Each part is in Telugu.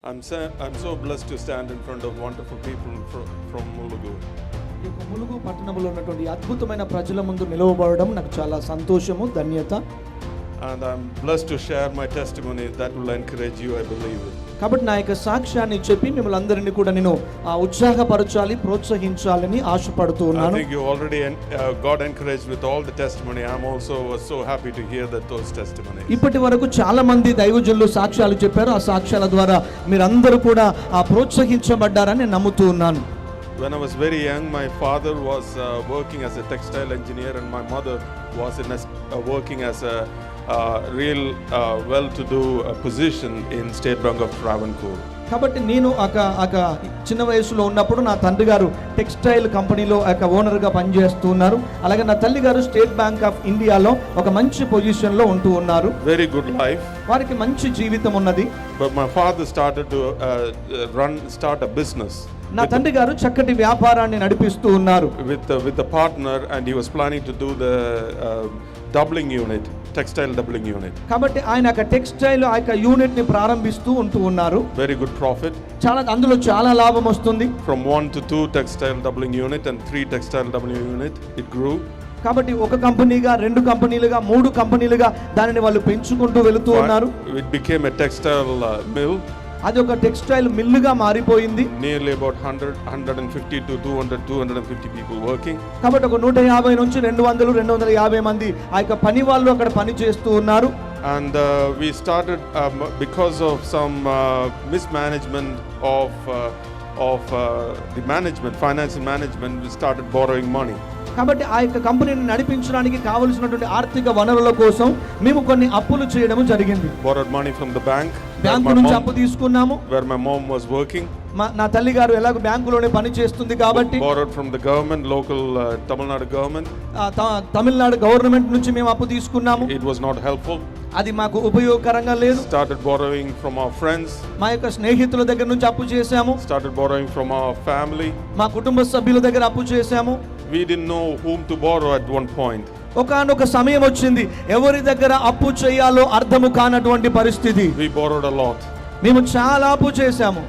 I'm so blessed to stand in front of wonderful people from Mulugu. ఈ యొక్క ములుగు పట్టణంలో ఉన్నటువంటి అద్భుతమైన ప్రజల ముందు నిలవబడడం నాకు చాలా సంతోషము, ధన్యత. And I'm blessed to share my testimony that will encourage you, I believe. కాబట్టి నా యొక్క సాక్ష్యాన్ని చెప్పి మిమ్మల్ని అందరినీ కూడా నేను ఉత్సాహపరచాలి, ప్రోత్సహించాలని ఆశపడుతూ I ఉన్నాను. think you already got encouraged with all the testimony. I'm also was so happy to hear those testimonies. ఇప్పటి వరకు చాలా మంది దైవజనులు సాక్ష్యాలు చెప్పారు. ఆ సాక్ష్యాల ద్వారా మీరందరూ కూడా ప్రోత్సహించబడ్డారని నేను నమ్ముతూ ఉన్నాను. When I was very young, my father was working as a textile engineer, and my mother was working as a real well-to-do position in State Bank of Travancore. కాబట్టి నేను చిన్న వయసులో ఉన్నప్పుడు నా తండ్రి గారు టెక్స్టైల్ కంపెనీలో ఓనర్గా పనిచేస్తూ ఉన్నారు. అలాగే నా తల్లి గారు స్టేట్ బ్యాంక్ ఆఫ్ ఇండియాలో ఒక మంచి పొజిషన్లో ఉంటూ ఉన్నారు. Very good life. వారికి మంచి జీవితం ఉన్నది. But my father started to start a business. నా తండ్రి గారు చక్కటి వ్యాపారాన్ని నడిపిస్తూ ఉన్నారు with a partner, and he was planning to do the doubling unit, textile doubling unit. కాబట్టి ఆయన టెక్స్టైల్ యూనిట్ ని ప్రారంభిస్తూ ఉంటూ ఉన్నారు. Very good profit. అందులో చాలా లాభం వస్తుంది. From 1 to 2 textile doubling unit and 3 textile doubling unit, it grew. కాబట్టి ఒక కంపెనీగా, 2 కంపెనీలుగా, 3 కంపెనీలుగా దానిని వాళ్ళు పెంచుకుంటూ వెళుతూ ఉన్నారు. It became a textile mill. అది ఒక టెక్స్టైల్ మిల్లుగా మారిపోయింది. Nearly about 150 to 250 people working. కాబట్టి ఒక 150 నుంచి 250 మంది పని వాళ్ళు అక్కడ పని చేస్తూ ఉన్నారు. And we started because of some mismanagement of the management, financial management, we started borrowing money. కాబట్టి కంపెనీని నడిపించడానికి కావలసినటువంటి ఆర్థిక వనరుల కోసం మేము కొన్ని అప్పులు చేయడం జరిగింది. Borrowed money from the bank. Bank నుంచి అప్పు తీసుకున్నాము. Where my mom was working. నా తల్లి గారు ఎలాగో బ్యాంకులోనే పని చేస్తుంది కాబట్టి. Borrowed from the government, local Tamil Nadu government. Tamil Nadu government నుంచి మేము అప్పు తీసుకున్నాము. It was not helpful. అది మాకు ఉపయోగకరంగా లేదు. Started borrowing from our friends. మా యొక్క స్నేహితుల దగ్గర నుంచి అప్పు చేశాము. Started borrowing from our family. మా కుటుంబ సభ్యుల దగ్గర అప్పు చేశాము. We didn't know whom to borrow at one point. ఒకానొక సమయం వచ్చింది, ఎవరి దగ్గర అప్పు చేయాలో అర్థము కానటువంటి పరిస్థితి. We borrowed a lot. మేము చాలా అప్పు చేశాము.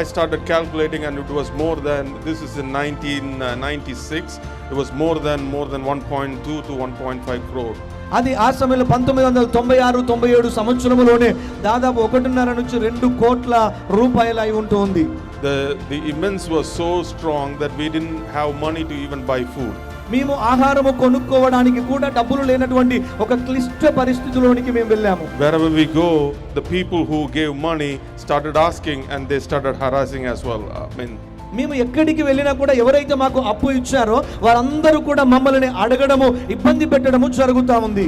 I started calculating, and it was more than, this is in 1996, it was more than 1.2 to 1.5 crore. అది ఆ సమయంలో 1996-97 సంవత్సరంలోనే దాదాపు 1.5 నుంచి 2 కోట్ల రూపాయలు అయి ఉంటుంది. The immense was so strong that we didn't have money to even buy food. మేము ఆహారము కొనుక్కోవడానికి కూడా డబ్బులు లేనటువంటి ఒక క్లిష్ట పరిస్థితిలోనికి మేము వెళ్ళాము. Wherever we go, the people who gave money started asking, and they started harassing as well. మేము ఎక్కడికి వెళ్ళినా కూడా ఎవరైతే మాకు అప్పు ఇచ్చారో వారందరూ కూడా మమ్మల్ని అడగడము, ఇబ్బంది పెట్టడము జరుగుతా ఉంది.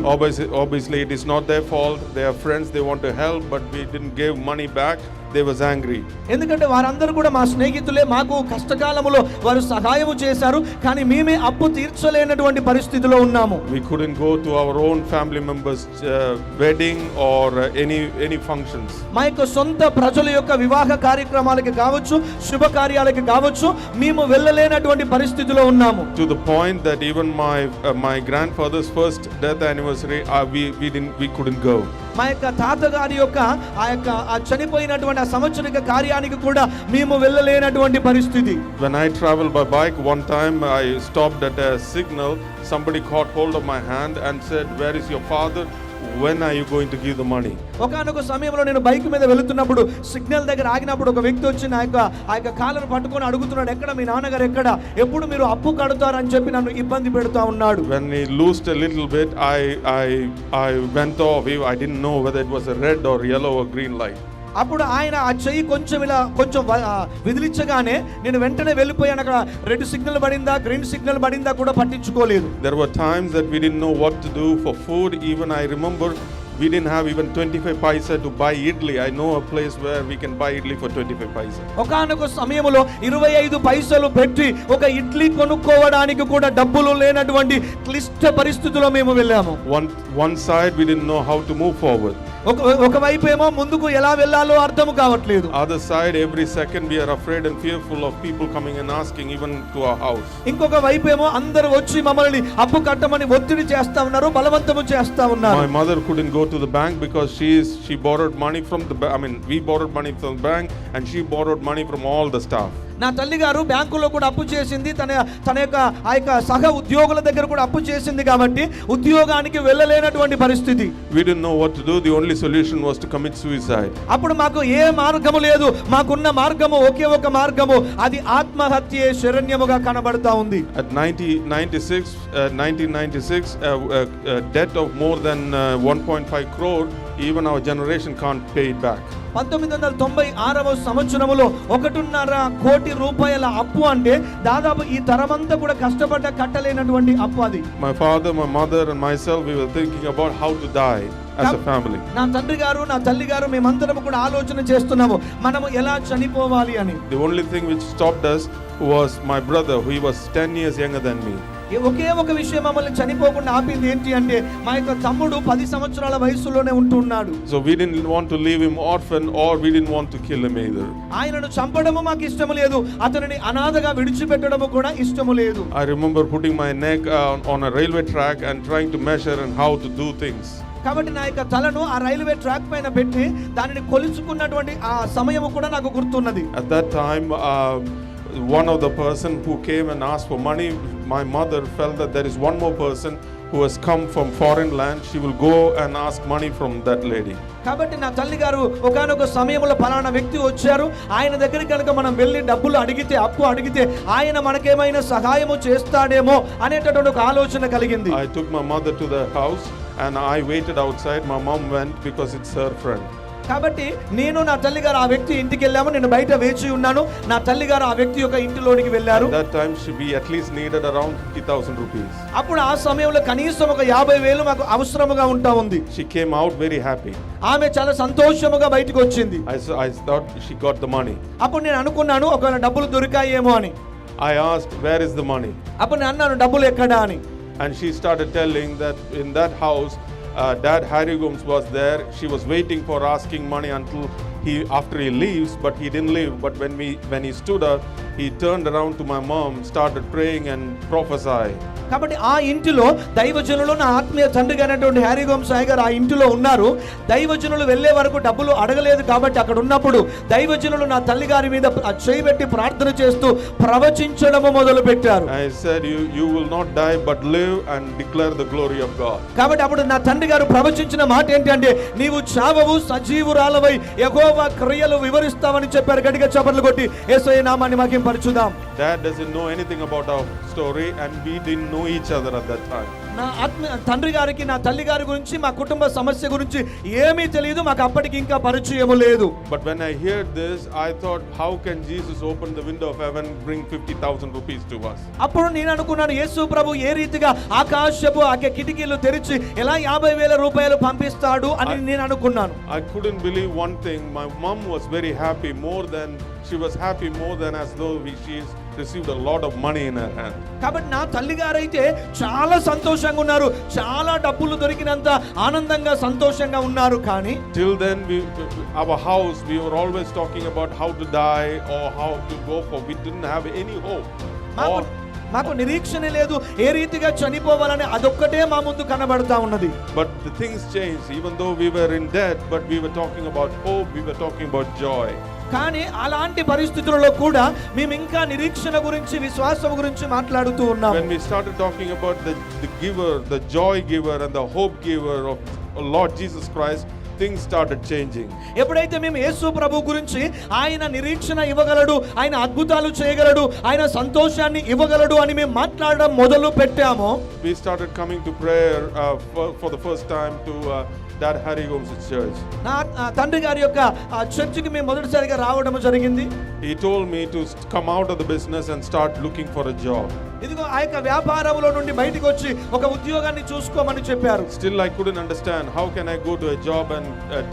Obviously it is not their fault. They are friends, they want to help, but we didn't give money back. They was angry. ఎందుకంటే వారందరూ కూడా మా స్నేహితులే, మాకు కష్టకాలంలో వారు సహాయం చేశారు, కానీ మేమే అప్పు తీర్చలేనటువంటి పరిస్థితిలో ఉన్నాము. We couldn't go to our own family members wedding or any functions. మా యొక్క సొంత ప్రజల యొక్క వివాహ కార్యక్రమాలకు కావచ్చు, శుభకార్యాలకు కావచ్చు, మేము వెళ్ళలేనటువంటి పరిస్థితిలో ఉన్నాము. To the point that even my grandfather's first death anniversary, we couldn't go. మా యొక్క తాతగారి యొక్క చనిపోయినటువంటి ఆ సంవత్సరిక కార్యానికి కూడా మేము వెళ్ళలేనటువంటి పరిస్థితి. When I traveled by bike, one time I stopped at a signal. Somebody caught hold of my hand and said, "Where is your father? When are you going to give the money?" ఒకానొక సమయంలో నేను బైక్ మీద వెళుతున్నప్పుడు సిగ్నల్ దగ్గర ఆగినప్పుడు ఒక వ్యక్తి వచ్చి నా యొక్క కాలర్ పట్టుకొని అడుగుతున్నాడు, ఎక్కడ మీ నాన్నగారు, ఎక్కడ, ఎప్పుడు మీరు అప్పు కడతారని చెప్పి నన్ను ఇబ్బంది పెడుతూ ఉన్నాడు. When he loosed a little bit, I went off. I didn't know whether it was a red or yellow or green light. అప్పుడు ఆయన ఆ చెయ్యి కొంచెం విదిలించగానే నేను వెంటనే వెళ్ళిపోయాను. అక్కడ రెడ్ సిగ్నల్ పడిందా, గ్రీన్ సిగ్నల్ పడిందా కూడా పట్టించుకోలేదు. There were times that we didn't know what to do for food. Even I remember we didn't have even 25 paisa to buy idli. I know a place where we can buy idli for 25 paisa. ఒకానొక సమయంలో 25 పైసలు పెట్టి ఒక ఇడ్లీ కొనుక్కోవడానికి కూడా డబ్బులు లేనటువంటి క్లిష్ట పరిస్థితిలో మేము వెళ్ళాము. One side we didn't know how to move forward. ఒకవైపు ఏమో ముందుకు ఎలా వెళ్ళాలో అర్థం కావట్లేదు. Other side, every second we are afraid and fearful of people coming and asking even to our house. ఇంకొక వైపు ఏమో అందరూ వచ్చి మమ్మల్ని అప్పు కట్టమని ఒత్తిడి చేస్తా ఉన్నారు, బలవంతము చేస్తా ఉన్నారు. My mother couldn't go to the bank because she borrowed money from we borrowed money from the bank and she borrowed money from all the staff. నా తల్లి గారు బ్యాంకులో కూడా అప్పు చేసింది, తన యొక్క ఆ యొక్క సహ ఉద్యోగుల దగ్గర కూడా అప్పు చేసింది కాబట్టి ఉద్యోగానికి వెళ్ళలేనటువంటి పరిస్థితి. We didn't know what to do. The only solution was to commit suicide. అప్పుడు మాకు ఏ మార్గము లేదు, మాకున్న మార్గము ఒకే ఒక మార్గము, అది ఆత్మహత్యే శరణ్యముగా కనబడతా ఉంది. At 1996, debt of more than 1.5 crore, even our generation can't pay it back. 1996వ సంవత్సరములో 1.5 కోటి రూపాయల అప్పు అంటే దాదాపు ఈ తరమంతా కూడా కష్టపడ్డ కట్టలేనటువంటి అప్పు అది. My father, my mother and myself, we were thinking about how to die as a family. నా తండ్రి గారు, నా తల్లి గారు, మేమందరం కూడా ఆలోచన చేస్తున్నాము మనము ఎలా చనిపోవాలి అని. The only thing which stopped us was my brother, who was 10 years younger than me. ఒకే ఒక విషయం మమ్మల్ని చనిపోకుండా ఆపింది ఏంటి అంటే మా యొక్క తమ్ముడు 10 సంవత్సరాల వయసులోనే ఉంటున్నాడు. So we didn't want to leave him orphan or we didn't want to kill him either. ఆయనను చంపడము మాకు ఇష్టము లేదు, అతనిని అనాథగా విడిచిపెట్టడము కూడా ఇష్టము లేదు. I remember putting my neck on a railway track and trying to measure and how to do things. కాబట్టి నా యొక్క తలను ఆ రైల్వే ట్రాక్ పైన పెట్టి దానిని కొలుచుకున్నటువంటి ఆ సమయము కూడా నాకు గుర్తున్నది. At that time, one of the person who came and asked for money, my mother felt that there is one more person who has come from foreign land. She will go and ask money from that lady. కాబట్టి నా తల్లి గారు ఒకానొక సమయంలో పలానా వ్యక్తి వచ్చారు, ఆయన దగ్గరికి కనుక మనం వెళ్ళి డబ్బులు అడిగితే, అప్పు అడిగితే ఆయన మనకేమైనా సహాయము చేస్తాడేమో అనేటటువంటి ఒక ఆలోచన కలిగింది. I took my mother to the house and I waited outside. My mom went because it's her friend. కాబట్టి నేను నా తల్లి గారు ఆ వ్యక్తి ఇంటికి వెళ్ళాము, నేను బయట వేచి ఉన్నాను, నా తల్లి గారు ఆ వ్యక్తి యొక్క ఇంటిలోనికి వెళ్ళారు. At that time we at least needed around 50,000 rupees. అప్పుడు ఆ సమయంలో కనీసం ఒక 50,000 మాకు అవసరముగా ఉంటా ఉంది. She came out very happy. ఆమె చాలా సంతోషముగా బయటకు వచ్చింది. I thought she got the money. అప్పుడు నేను అనుకున్నాను ఒకవేళ డబ్బులు దొరికాయేమో అని. I asked, where is the money? అప్పుడు నేను అన్నాను డబ్బులు ఎక్కడా అని. And she started telling that in that house Dad Harry Gomes was there. She was waiting for asking money until after he leaves, but he didn't leave. But when he stood up, he turned around to my mom, started praying and prophesying. కాబట్టి ఆ ఇంటిలో దైవజనులు, నా ఆత్మీయ తండ్రి అయినటువంటి హ్యారీ గోమ్స్ సాయి గారు ఆ ఇంటిలో ఉన్నారు. దైవజనులు వెళ్ళే వరకు డబ్బులు అడగలేదు కాబట్టి అక్కడ ఉన్నప్పుడు దైవజనులు నా తల్లి గారి మీద చేయబెట్టి ప్రార్థన చేస్తూ ప్రవచించడము మొదలు పెట్టారు. I said, you will not die but live and declare the glory of God. కాబట్టి అప్పుడు నా తండ్రి గారు ప్రవచించిన మాట ఏంటంటే నీవు చావవు, సజీవురాలవై యెహోవా క్రియలు వివరిస్తావని చెప్పారు. గట్టిగా చప్పట్లు కొట్టి యేసయ్య నామాన్ని మహిమపరచుదాం. Dad doesn't know anything about our story and we didn't know each other at that time. నా తండ్రి గారికి, నా తల్లి గారి గురించి, మా కుటుంబ సమస్య గురించి ఏమీ తెలియదు, మాకు అప్పటికి ఇంకా పరిచయము లేదు. But when I heard this, I thought, how can Jesus open the window of heaven, bring 50,000 rupees to us? అప్పుడు నేను అనుకున్నాను యేసు ప్రభు ఏ రీతిగా ఆకాశపు కిటికీలు తెరిచి ఎలా 50,000 రూపాయలు పంపిస్తాడు అని నేను అనుకున్నాను. I couldn't believe one thing. My mom was very happy, she was happy more than as though she's received a lot of money in her hand. కాబట్టి నా తల్లి గారైతే చాలా సంతోషంగా ఉన్నారు, చాలా డబ్బులు దొరికినంత ఆనందంగా సంతోషంగా ఉన్నారు. కానీ till then our house we were always talking about how to die or how to go for. We didn't have any hope. మాకు నిరీక్షణ లేదు, ఏ రీతిగా చనిపోవాలని అదొక్కటే మా ముందు కనబడతా ఉన్నది. But the things changed. Even though we were in debt, but we were talking about hope, we were talking about joy. కానీ అలాంటి పరిస్థితులలో కూడా మేము ఇంకా నిరీక్షణ గురించి, విశ్వాసం గురించి మాట్లాడుతూ ఉన్నాం. When we started talking about the giver, the joy giver and the hope giver of Lord Jesus Christ, things started changing. ఎప్పుడైతే మేము యేసు ప్రభు గురించి, ఆయన నిరీక్షణ ఇవ్వగలడు, ఆయన అద్భుతాలు చేయగలడు, ఆయన సంతోషాన్ని ఇవ్వగలడు అని మేము మాట్లాడడం మొదలు పెట్టామో, we started coming to prayer for the first time to Dad Harry Gomes' church. నా తండ్రి గారి యొక్క చర్చికి మేము మొదటిసారిగా రావడం జరిగింది. He told me to come out of the business and start looking for a job. ఇదిగో ఆ యొక్క వ్యాపారంలో నుండి బయటికి వచ్చి ఒక ఉద్యోగాన్ని చూసుకోమని చెప్పారు. Still, I couldn't understand how can I go to a job and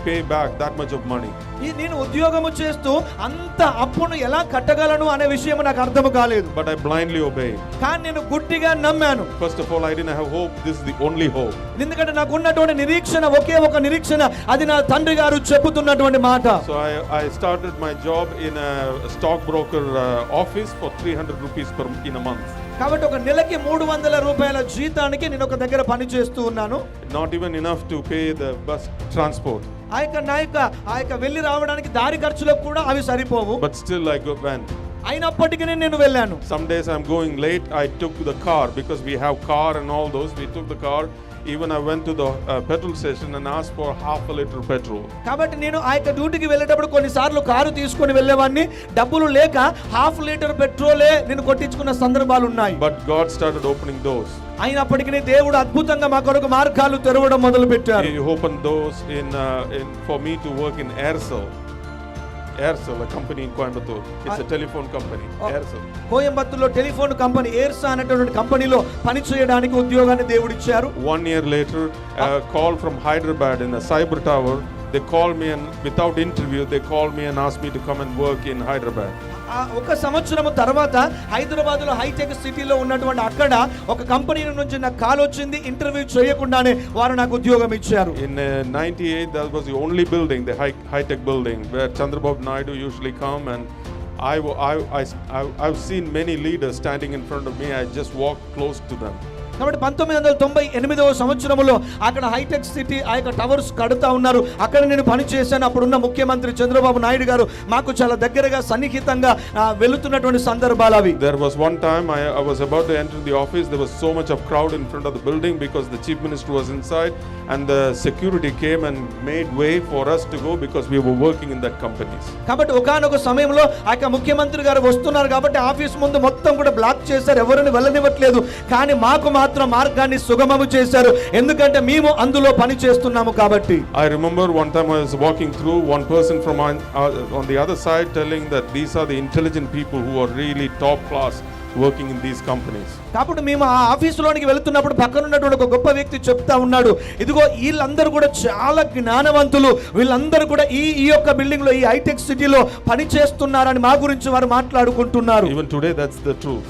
pay back that much of money. నేను ఉద్యోగము చేస్తూ అంత అప్పును ఎలా కట్టగలను అనే విషయం నాకు అర్థం కాలేదు. But I blindly obeyed. కానీ నేను గుడ్డిగా నమ్మాను. First of all, I didn't have hope. This is the only hope. ఎందుకంటే నాకు ఉన్నటువంటి నిరీక్షణ ఒకే ఒక నిరీక్షణ, అది నా తండ్రి గారు చెబుతున్నటువంటి మాట. So I started my job in a stockbroker office for 300 rupees in a month. కాబట్టి ఒక నెలకి 300 రూపాయల జీతానికి నేను ఒక దగ్గర పని చేస్తూ ఉన్నాను. Not even enough to pay the bus transport. ఆ యొక్క వెళ్ళి రావడానికి దారి ఖర్చులకు కూడా అవి సరిపోవు. But still I went. అయినప్పటికీ నేను వెళ్ళాను. Some days I'm going late. I took the car because we have car and all those. We took the car. Even I went to the petrol station and asked for half a liter petrol. కాబట్టి నేను ఆ యొక్క డ్యూటీకి వెళ్ళేటప్పుడు కొన్నిసార్లు కారు తీసుకొని వెళ్ళేవాడిని. డబ్బులు లేక హాఫ్ లీటర్ పెట్రోలే నేను కొట్టించుకున్న సందర్భాలు ఉన్నాయి. But God started opening doors. అయినప్పటికీ దేవుడు అద్భుతంగా మా కొరకు మార్గాలు తెరవడం మొదలు పెట్టారు. He opened doors for me to work in Aircel. Aircel, a company in Coimbatore. It's a telephone company. Aircel. కోయంబత్తూరులో టెలిఫోన్ కంపెనీ ఎయిర్సా అనేటువంటి కంపెనీలో పని చేయడానికి ఉద్యోగాన్ని దేవుడు ఇచ్చారు. 1 year later, a call from Hyderabad in a cyber tower. They called me and without interview, they called me and asked me to come and work in Hyderabad. ఒక సంవత్సరము తర్వాత హైదరాబాద్ లో హైటెక్ సిటీలో ఉన్నటువంటి అక్కడ ఒక కంపెనీ నుంచి నాకు కాల్ వచ్చింది. ఇంటర్వ్యూ చేయకుండానే వారు నాకు ఉద్యోగం ఇచ్చారు. In 98, that was the only building, the high-tech building, where Chandrababu Naidu usually come, and I've seen many leaders standing in front of me. I just walked close to them. కాబట్టి 1998వ సంవత్సరంలో అక్కడ హైటెక్ సిటీ ఆ యొక్క టవర్స్ కడుతా ఉన్నారు. అక్కడ నేను పని చేశాను. అప్పుడున్న ముఖ్యమంత్రి చంద్రబాబు నాయుడు గారు మాకు చాలా దగ్గరగా సన్నిహితంగా వెళుతున్నటువంటి సందర్భాలు అవి. There was one time I was about to enter the office. There was so much of crowd in front of the building because the chief minister was inside, and the security came and made way for us to go because we were working in that companies. కాబట్టి ఒకానొక సమయంలో ఆ యొక్క ముఖ్యమంత్రి గారు వస్తున్నారు కాబట్టి ఆఫీస్ ముందు మొత్తం కూడా బ్లాక్ చేశారు. ఎవరిని వెళ్ళనివ్వట్లేదు. కానీ మాకు మాత్రం మార్గాన్ని సుగమము చేశారు. ఎందుకంటే మేము అందులో పని చేస్తున్నాము కాబట్టి. I remember one time I was walking through, one person from on the other side telling that these are the intelligent people who are really top class working in these companies. కాబట్టి మేము ఆ ఆఫీసులోనికి వెళ్తున్నప్పుడు పక్కన ఉన్నటువంటి ఒక గొప్ప వ్యక్తి చెప్తా ఉన్నాడు, ఇదిగో వీళ్ళందరూ కూడా చాలా జ్ఞానవంతులు, వీళ్ళందరూ కూడా ఈ యొక్క బిల్డింగ్ లో ఈ హైటెక్ సిటీలో పని చేస్తున్నారని మా గురించి వారు మాట్లాడుకుంటున్నారు. Even today that's the truth.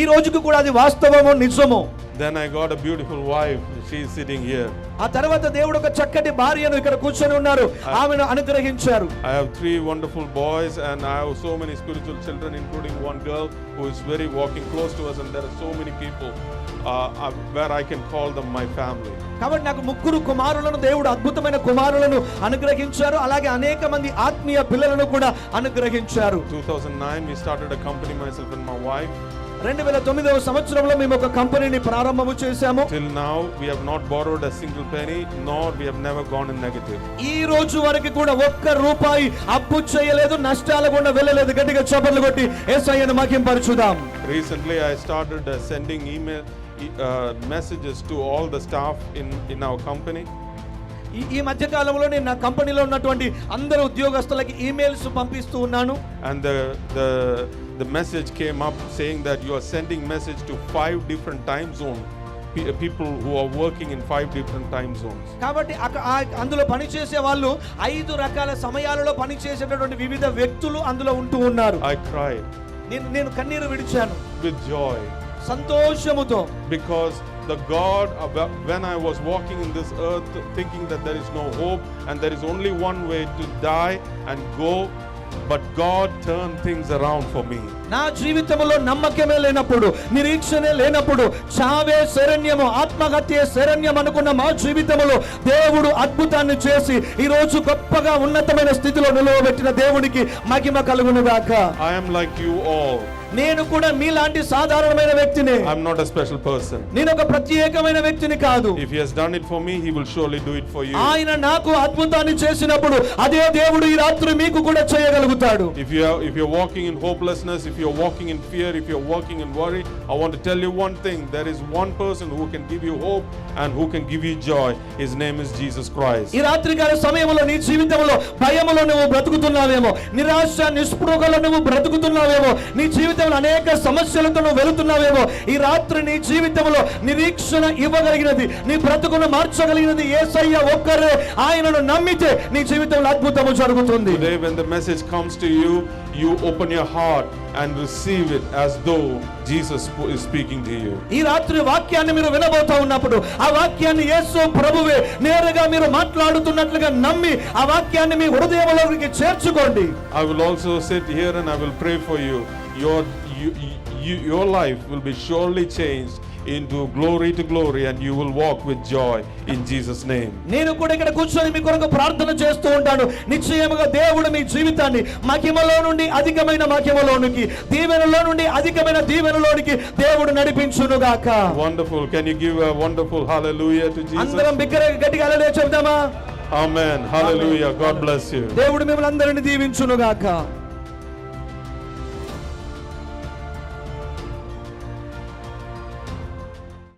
ఈ రోజుకు కూడా అది వాస్తవమో నిజమో. Then I got a beautiful wife. She is sitting here. ఆ తర్వాత దేవుడు ఒక చక్కటి భార్యను ఇక్కడ కూర్చొని ఉన్నారు. ఆమెను అనుగ్రహించారు. I have 3 wonderful boys and I have so many spiritual children, including one girl who is very walking close to us, and there are so many people where I can call them my family. కాబట్టి నాకు 3 కుమారులను దేవుడు అద్భుతమైన కుమారులను అనుగ్రహించారు. అలాగే అనేక మంది ఆత్మీయ పిల్లలను కూడా అనుగ్రహించారు. 2009 we started a company, myself and my wife. 2009వ సంవత్సరంలో మేము ఒక కంపెనీని ప్రారంభము చేశాము. Till now we have not borrowed a single penny, nor we have never gone in negative. ఈ రోజు వరకు కూడా ఒక్క రూపాయి అప్పు చేయలేదు, నష్టాల గుండా వెళ్ళలేదు. గట్టిగా చప్పట్లు కొట్టి యేసయ్యను మహింపరచుదాం. Recently I started sending messages to all the staff in our company. ఈ మధ్య కాలంలో నేను నా కంపెనీలో ఉన్నటువంటి అందరు ఉద్యోగస్తులకి ఈమెయిల్స్ పంపిస్తూ ఉన్నాను. And the message came up saying that you are sending message to 5 different time zones, people who are working in 5 different time zones. కాబట్టి అందులో పని చేసే వాళ్ళు 5 రకాల సమయాలలో పని చేసేటటువంటి వివిధ వ్యక్తులు అందులో ఉంటూ ఉన్నారు. I cried. నేను కన్నీరు విడిచాను With joy. సంతోషముతో. Because the God, when I was walking in this earth thinking that there is no hope and there is only one way to die and go, but God turned things around for me. నా జీవితంలో నమ్మకమే లేనప్పుడు, నిరీక్షణే లేనప్పుడు, చావే శరణ్యము, ఆత్మహత్య శరణ్యం అనుకున్న మా జీవితంలో దేవుడు అద్భుతాన్ని చేసి ఈ రోజు గొప్పగా ఉన్నతమైన స్థితిలో నిలవబెట్టిన దేవునికి మహిమ కలుగును గాక. I am like you all. నేను కూడా మీలాంటి సాధారణమైన వ్యక్తిని. I'm not a special person. నేను ఒక ప్రత్యేకమైన వ్యక్తిని కాదు. If he has done it for me, he will surely do it for you. ఆయన నాకు అద్భుతాన్ని చేసినప్పుడు అదే దేవుడు ఈ రాత్రి మీకు కూడా చేయగలుగుతాడు. If you're walking in hopelessness, if you're walking in fear, if you're walking in worry, I want to tell you one thing. There is one person who can give you hope and who can give you joy. His name is Jesus Christ. ఈ రాత్రికాల సమయంలో నీ జీవితంలో భయములో నువ్వు బ్రతుకుతున్నావేమో, నిరాశ నిస్పృహలో నువ్వు బ్రతుకుతున్నావేమో, నీ జీవితంలో అనేక సమస్యలతో నువ్వు వెళుతున్నావేమో, ఈ రాత్రి నీ జీవితంలో నిరీక్షణ ఇవ్వగలిగినది, నీ బ్రతుకును మార్చగలిగినది యేసయ్య ఒక్కరే. ఆయనను నమ్మితే నీ జీవితంలో అద్భుతము జరుగుతుంది. Today when the message comes to you, you open your heart and receive it as though Jesus is speaking to you. ఈ రాత్రి వాక్యాన్ని మీరు వినబోతా ఉన్నప్పుడు ఆ వాక్యాన్ని యేసు ప్రభువే నేరుగా మీరు మాట్లాడుతున్నట్లుగా నమ్మి ఆ వాక్యాన్ని మీ హృదయంలోకి చేర్చుకోండి. I will also sit here and I will pray for you. Your life will be surely changed into glory to glory and you will walk with joy in Jesus name. నేను కూడా ఇక్కడ కూర్చొని మీ కొరకు ప్రార్థన చేస్తూ ఉంటాను. నిశ్చయముగా దేవుడు మీ జీవితాన్ని మహిమలో నుండి అధికమైన మహిమలోనికి, దీవెనలో నుండి అధికమైన దీవెనలోనికి దేవుడు నడిపించును గాక. Wonderful. Can you give a wonderful hallelujah to Jesus? అందరం బిగ్గరగా గట్టిగా హల్లెలూయా చెప్దామా? Amen. Hallelujah. God bless you. దేవుడు మిమ్మల్ని అందరిని దీవించును గాక.